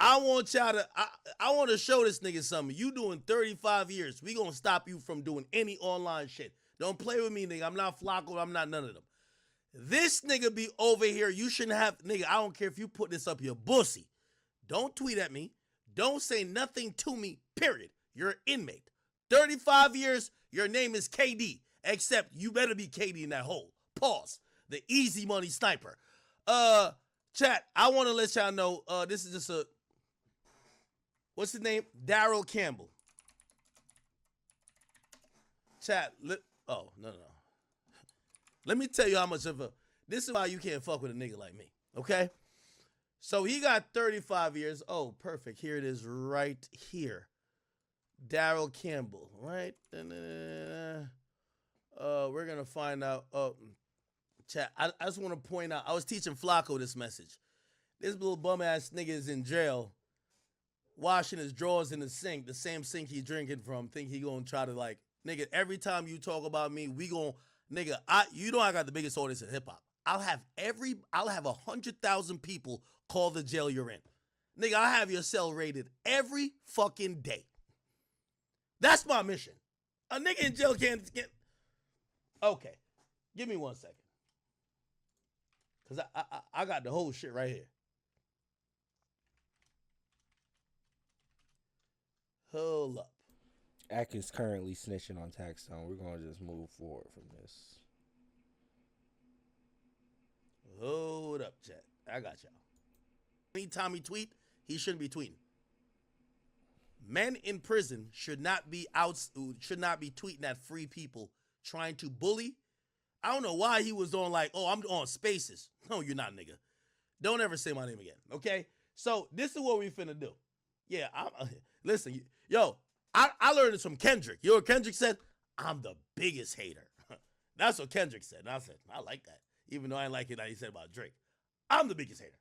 I want y'all to. I want to show this nigga something. You doing 35 years. We gonna stop you from doing any online shit. Don't play with me, nigga. I'm not Flacco. I'm not none of them. This nigga be over here. You shouldn't have, nigga. I don't care if you put this up your bussy. Don't tweet at me. Don't say nothing to me. Period. You're an inmate. 35 years. Your name is KD. Except you better be KD in that hole. Pause. The easy money sniper. Chat. I want to let y'all know. This is just a. What's his name? Daryl Campbell. Chat. Oh no. Let me tell you how much of a. This is why you can't fuck with a nigga like me. Okay. So he got 35 years. Oh, perfect. Here it is right here. Daryl Campbell, right? We're going to find out. Chat, I just want to point out, I was teaching Flacco this message. This little bum-ass nigga is in jail, washing his drawers in the sink, the same sink he drinking from, think he going to try to like, nigga, every time you talk about me, we going, nigga, you know I got the biggest audience in hip-hop. I'll have 100,000 people call the jail you're in. Nigga, I'll have your cell raided every fucking day. That's my mission. A nigga in jail can't get. Okay. Give me 1 second. Because I got the whole shit right here. Hold up. Ak is currently snitching on Taxstone. We're going to just move forward from this. Hold up, chat. I got y'all. Anytime he tweet, he shouldn't be tweeting. Men in prison should not be tweeting at free people trying to bully. I don't know why he was on like, oh, I'm on Spaces. No, you're not, nigga. Don't ever say my name again, okay? So this is what we finna do. Yeah, listen, yo, I learned this from Kendrick. You know what Kendrick said? I'm the biggest hater. That's what Kendrick said. And I said, I like that. Even though I didn't like it that he said about Drake. I'm the biggest hater.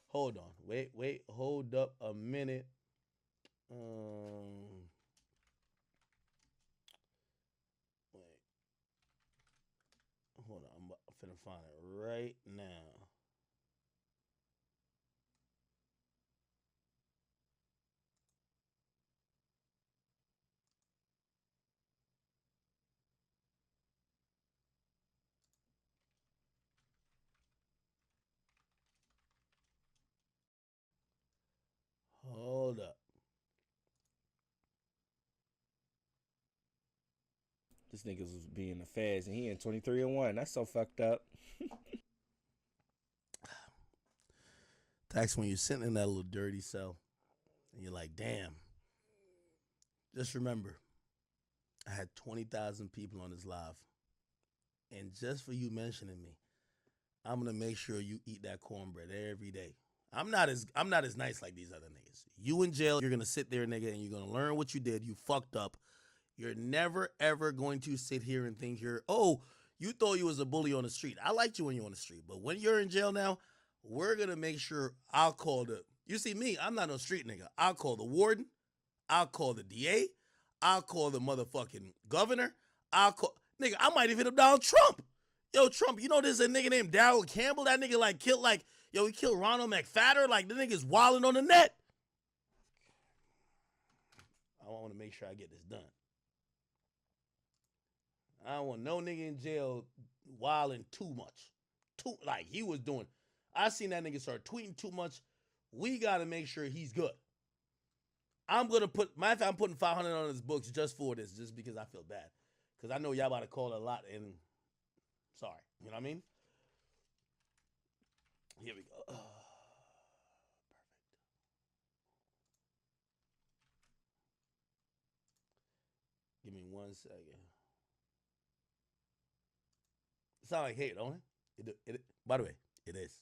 Hold on. Wait. Hold up a minute. Wait. Hold on. I'm finna find it right now. Hold up. This niggas was being the feds and he in 23-1. That's so fucked up. Tax, when you're sitting in that little dirty cell and you're like, damn, just remember, I had 20,000 people on this live. And just for you mentioning me, I'm gonna make sure you eat that cornbread every day. I'm not as nice like these other niggas. You in jail, you're gonna sit there, nigga, and you're gonna learn what you did. You fucked up. You're never ever going to sit here and think you thought you was a bully on the street. I liked you when you were on the street, but when you're in jail now, we're gonna make sure I'll call you see me, I'm not no street nigga. I'll call the warden, I'll call the DA, I'll call the motherfucking governor, nigga, I might even hit him down Trump. Yo, Trump, you know there's a nigga named Daryl Campbell? That nigga he killed Ronald McFadder. Like, the nigga's wilding on the net. I want to make sure I get this done. I don't want no nigga in jail wilding too much. Like he was doing. I seen that nigga start tweeting too much. We got to make sure he's good. I'm putting 500 on his books just for this, just because I feel bad. Because I know y'all about to call a lot and sorry. You know what I mean? Here we go. Perfect. Give me 1 second. It sounds like hate, don't it? By the way, it is.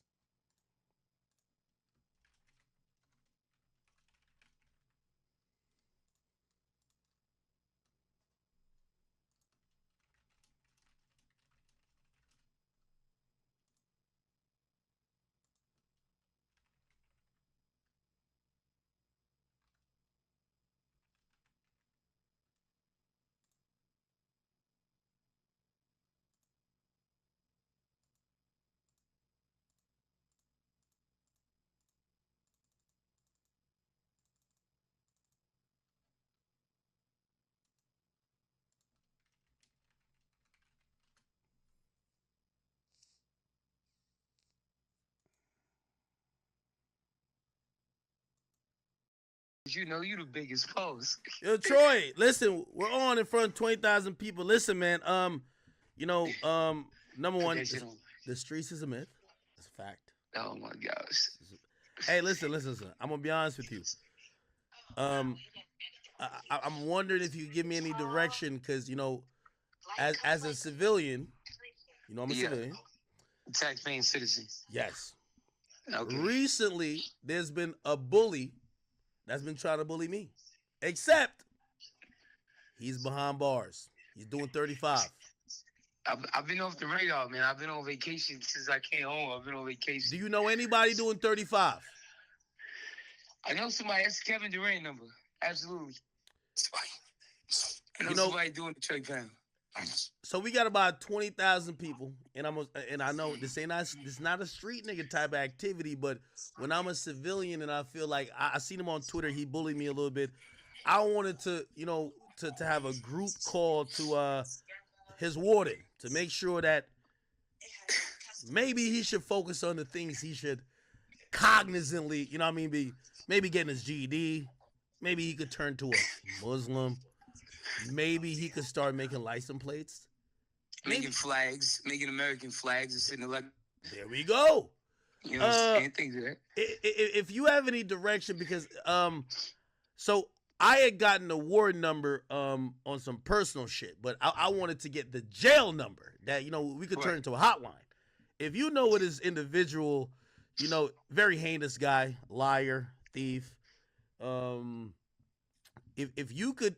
you know you the biggest pose. Yo, Troy, listen, we're on in front of 20,000 people. Listen, man, number one, That shit on. the streets is a myth. It's a fact. Oh my gosh. Hey, listen. I'm gonna be honest with you. Um, I'm wondering if you could give me any direction, because as a civilian, I'm a Yeah. civilian. Taxpaying citizen. Yes. Okay. Recently, there's been a bully that's been trying to bully me, except he's behind bars. He's doing 35. I've been off the radar, man. I've been on vacation since I came home. I've been on vacation. Do you know anybody doing 35? I know somebody. That's Kevin Durant number. Absolutely. I know, somebody doing the trade pound. So we got about 20,000 people, and I know this not a street nigga type of activity, but when I'm a civilian and I feel like I seen him on Twitter, he bullied me a little bit. I wanted to to have a group call to his warden to make sure that maybe he should focus on the things he should cognizantly, maybe getting his GED, maybe he could turn to a Muslim. Maybe he could start making license plates. Making flags, making American flags and sitting like. There we go. You know what I'm saying? Things of that. If you have any direction, because so I had gotten a ward number on some personal shit, but I wanted to get the jail number that we could turn into a hotline. If you know what this individual, very heinous guy, liar, thief, If you could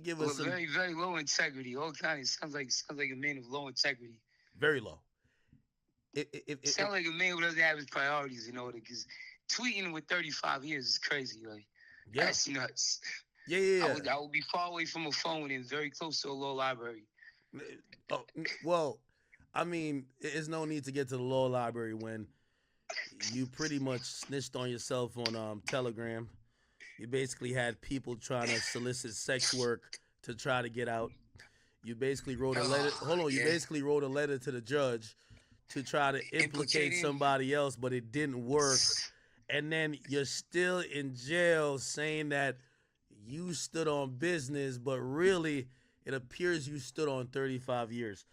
give us some very, very low integrity. All kind of sounds like a man of low integrity. Very low. Sounds like a man who doesn't have his priorities in order. Because tweeting with 35 years is crazy. Like, that's nuts. Yeah. I would be far away from a phone and very close to a law library. Oh, well, I mean, there's no need to get to the law library when you pretty much snitched on yourself on Telegram. You basically had people trying to solicit sex work to try to get out. You basically wrote a letter. You basically wrote a letter to the judge to try to implicate somebody else, but it didn't work. And then you're still in jail saying that you stood on business, but really it appears you stood on 35 years.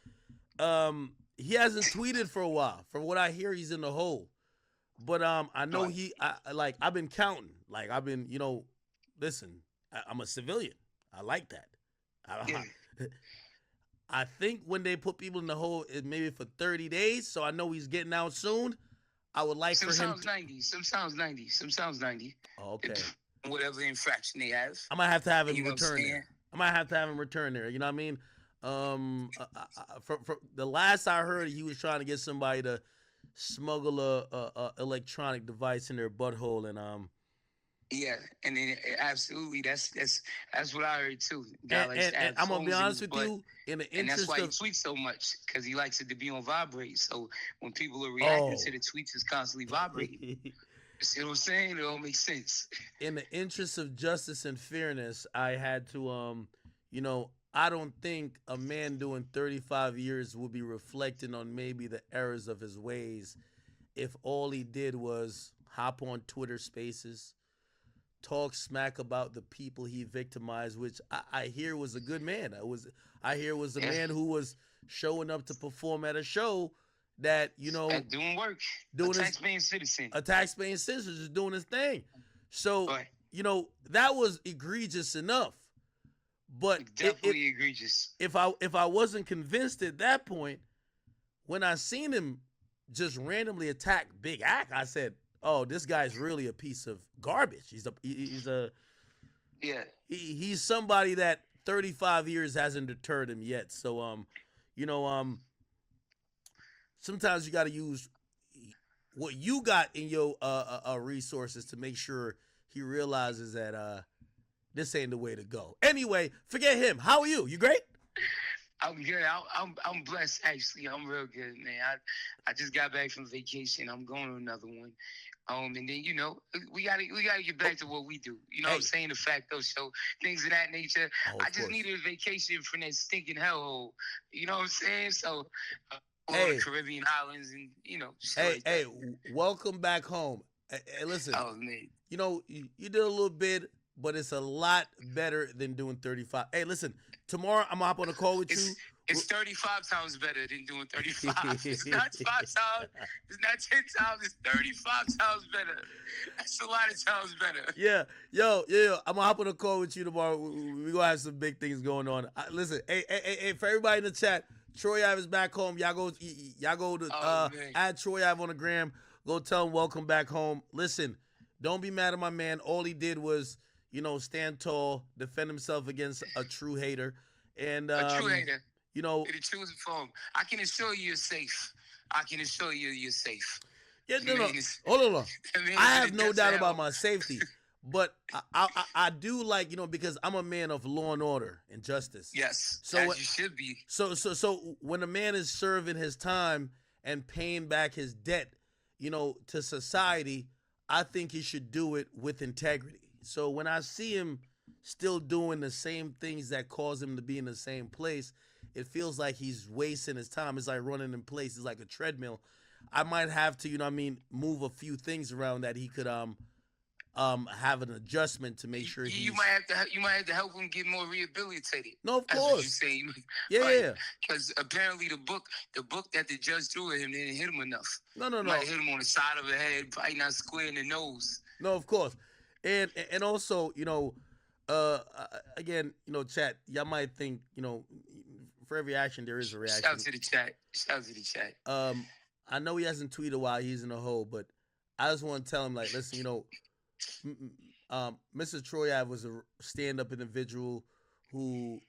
He hasn't tweeted for a while. From what I hear, he's in the hole. But I know I've been counting. Like, I've been, listen, I'm a civilian. I like that. I think when they put people in the hole, it maybe for 30 days, so I know he's getting out soon. I would like for him. Some sounds 90. Some sounds 90. Oh, okay. Whatever infraction they have. I might have to have him return there. I might have to have him return there. You know what I mean? For the last I heard, he was trying to get somebody to smuggle a electronic device in their butthole, and yeah, and then absolutely that's what I heard too. And I'm gonna be honest with you, and that's why he tweets so much, because he likes it to be on vibrate. So when people are reacting to the tweets, it's constantly vibrating. See what I'm saying? It all makes sense. In the interest of justice and fairness, I had to I don't think a man doing 35 years would be reflecting on maybe the errors of his ways if all he did was hop on Twitter Spaces, talk smack about the people he victimized, which I hear was a good man. I hear was a man who was showing up to perform at a show that, doing work. A tax-paying citizen. A tax-paying citizen just doing his thing. So, that was egregious enough. But definitely egregious. If I wasn't convinced at that point, when I seen him just randomly attack Big Ack, I said, "Oh, this guy's really a piece of garbage. He's somebody that 35 years hasn't deterred him yet." So sometimes you got to use what you got in your resources to make sure he realizes that this ain't the way to go. Anyway, forget him. How are you? You great? I'm good. I'm blessed, actually. I'm real good, man. I just got back from vacation. I'm going to another one. And then we gotta get back to what we do. You know what I'm saying? The facto show, things of that nature. I just needed a vacation from that stinking hellhole. You know what I'm saying? So the Caribbean islands and welcome back home. Hey, listen. Oh man. You know, you did a little bit, but it's a lot better than doing 35. Hey, listen. Tomorrow I'm gonna hop on a call with you. It's 35 times better than doing 35. It's not 5 times. It's not 10 times. It's 35 times better. That's a lot of times better. Yeah, yo, I'm gonna hop on a call with you tomorrow. We gonna have some big things going on. Listen, hey, for everybody in the chat, Troy Ave is back home. Y'all go to add Troy Ave on the gram. Go tell him welcome back home. Listen, don't be mad at my man. All he did was, stand tall, defend himself against a true hater, and a true hater. You know, in the truest form. I can assure you you're safe. I can assure you you're safe. Yeah, no. Hold on. I have no doubt about my safety, but I do like, because I'm a man of law and order and justice. Yes, so as you should be. So when a man is serving his time and paying back his debt, to society, I think he should do it with integrity. So when I see him still doing the same things that cause him to be in the same place, it feels like he's wasting his time. It's like running in place. It's like a treadmill. I might have to, move a few things around that he could have an adjustment to make sure you might have to help him get more rehabilitated. No, of That's course. What you're saying. Yeah. Because apparently the book that the judge threw at him didn't hit him enough. No. Might hit him on the side of the head, probably not square in the nose. No, of course. And also, again, chat, y'all might think, for every action there is a reaction. Shout out to the chat. I know he hasn't tweeted while he's in a hole, but I just want to tell him, like, listen, Mr. Troy Ave was a stand-up individual who,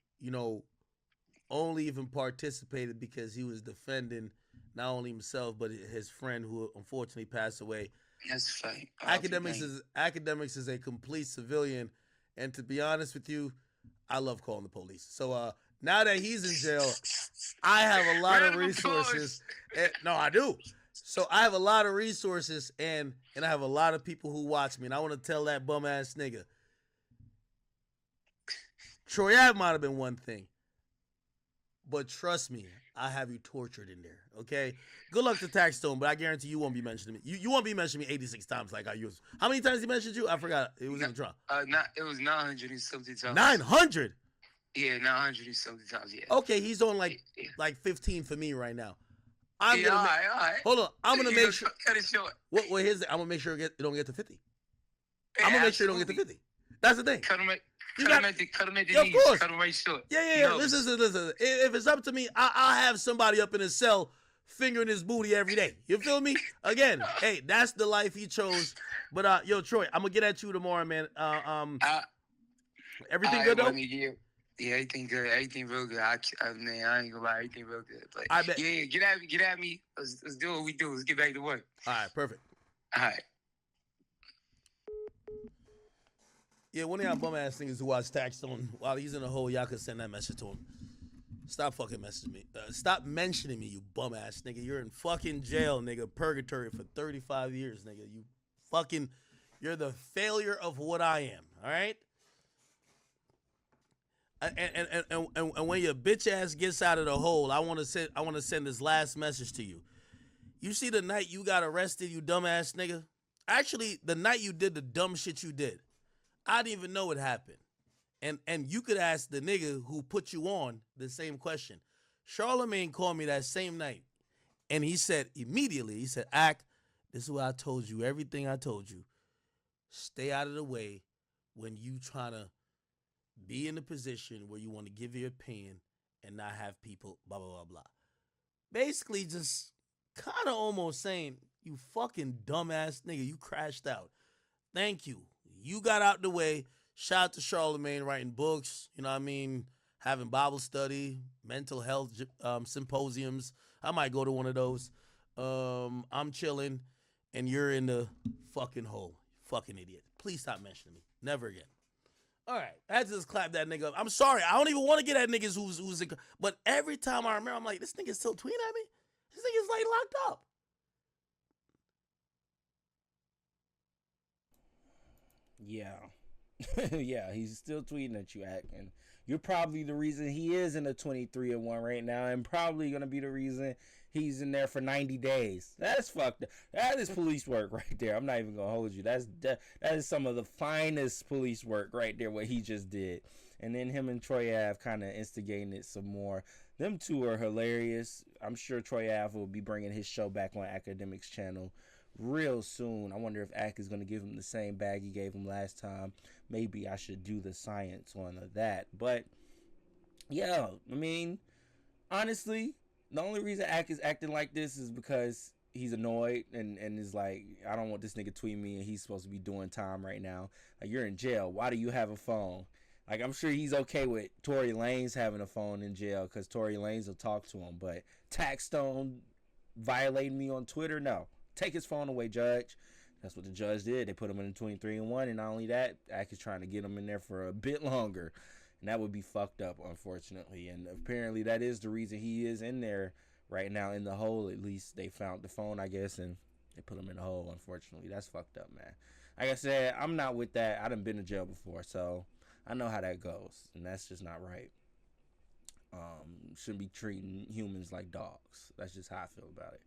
only even participated because he was defending not only himself but his friend who unfortunately passed away. That's fine. Akademiks is a complete civilian, and to be honest with you, I love calling the police. So now that he's in jail, I have a lot of resources. No, I do. So I have a lot of resources, and I have a lot of people who watch me, and I want to tell that bum ass nigga, Troy Ave might have been one thing, but trust me, I have you tortured in there. Okay. Good luck to Taxstone, but I guarantee you won't be mentioning me. You won't be mentioning me 86 times like I used. How many times he mentioned you? I forgot. It was in the trial. It was 900 and something times. 900. Yeah, 900 and something times. Yeah. Okay, he's on like 15 for me right now. All right. Hold on. I'm gonna make sure. Cut it short. Well, here's the, I'm gonna make sure it don't get to 50. Yeah, I'm gonna make sure it don't get to 50. That's the thing. Cut him at the knees. Of course. Cut him right short. Yeah. No. Listen. If it's up to me, I'll have somebody up in his cell fingering his booty every day. You feel me? Again, hey, that's the life he chose. But yo, Troy, I'm gonna get at you tomorrow, man. Everything good though? Yeah, everything good. Everything real good. I ain't gonna lie, everything real good. But I bet. Yeah, get at me. Let's do what we do. Let's get back to work. All right, perfect. All right. Yeah, one of y'all bum ass niggas who watch Taxstone while he's in a hole, y'all could send that message to him. Stop fucking messaging me. Stop mentioning me, you bum ass nigga. You're in fucking jail, nigga. Purgatory for 35 years, nigga. You're the failure of what I am. All right. And when your bitch ass gets out of the hole, I want to send this last message to you. You see the night you got arrested, you dumbass nigga? Actually, the night you did the dumb shit you did, I didn't even know it happened. And you could ask the nigga who put you on the same question. Charlemagne called me that same night, and he said immediately, Ak, this is what I told you, everything I told you. Stay out of the way when you trying to be in a position where you want to give your opinion and not have people blah, blah, blah, blah. Basically just kind of almost saying, you fucking dumbass nigga, you crashed out. Thank you. You got out the way. Shout out to Charlemagne writing books, you know what I mean, having Bible study, mental health symposiums. I might go to one of those. I'm chilling, and you're in the fucking hole. Fucking idiot. Please stop mentioning me. Never again. All right, I had to just clap that nigga up. I'm sorry. I don't even want to get at niggas who's but every time I remember, I'm like, this nigga's still tweeting at me? This nigga's like locked up. Yeah. Yeah, he's still tweeting at you, Ak, and you're probably the reason he is in a 23-1 right now, and probably gonna be the reason he's in there for 90 days. That's fucked up. That is police work right there. I'm not even gonna hold you. That is some of the finest police work right there, what he just did. And then him and Troy Ave kind of instigating it some more. Them two are hilarious. I'm sure Troy Ave will be bringing his show back on Akademiks channel real soon. I wonder if Ak is going to give him the same bag he gave him last time. Maybe I should do the science on that. But yeah, I mean, honestly, the only reason Ak is acting like this is because he's annoyed and is like, I don't want this nigga tweet me and he's supposed to be doing time right now. Like, you're in jail. Why do you have a phone? Like, I'm sure he's okay with Tory Lanez having a phone in jail because Tory Lanez will talk to him. But Taxstone violating me on Twitter? No. Take his phone away, Judge. That's what the judge did. They put him in 23-1, and not only that, Ak is trying to get him in there for a bit longer. And that would be fucked up, unfortunately. And apparently that is the reason he is in there right now in the hole. At least they found the phone, I guess, and they put him in the hole, unfortunately. That's fucked up, man. Like I said, I'm not with that. I done been to jail before, so I know how that goes, and that's just not right. Shouldn't be treating humans like dogs. That's just how I feel about it.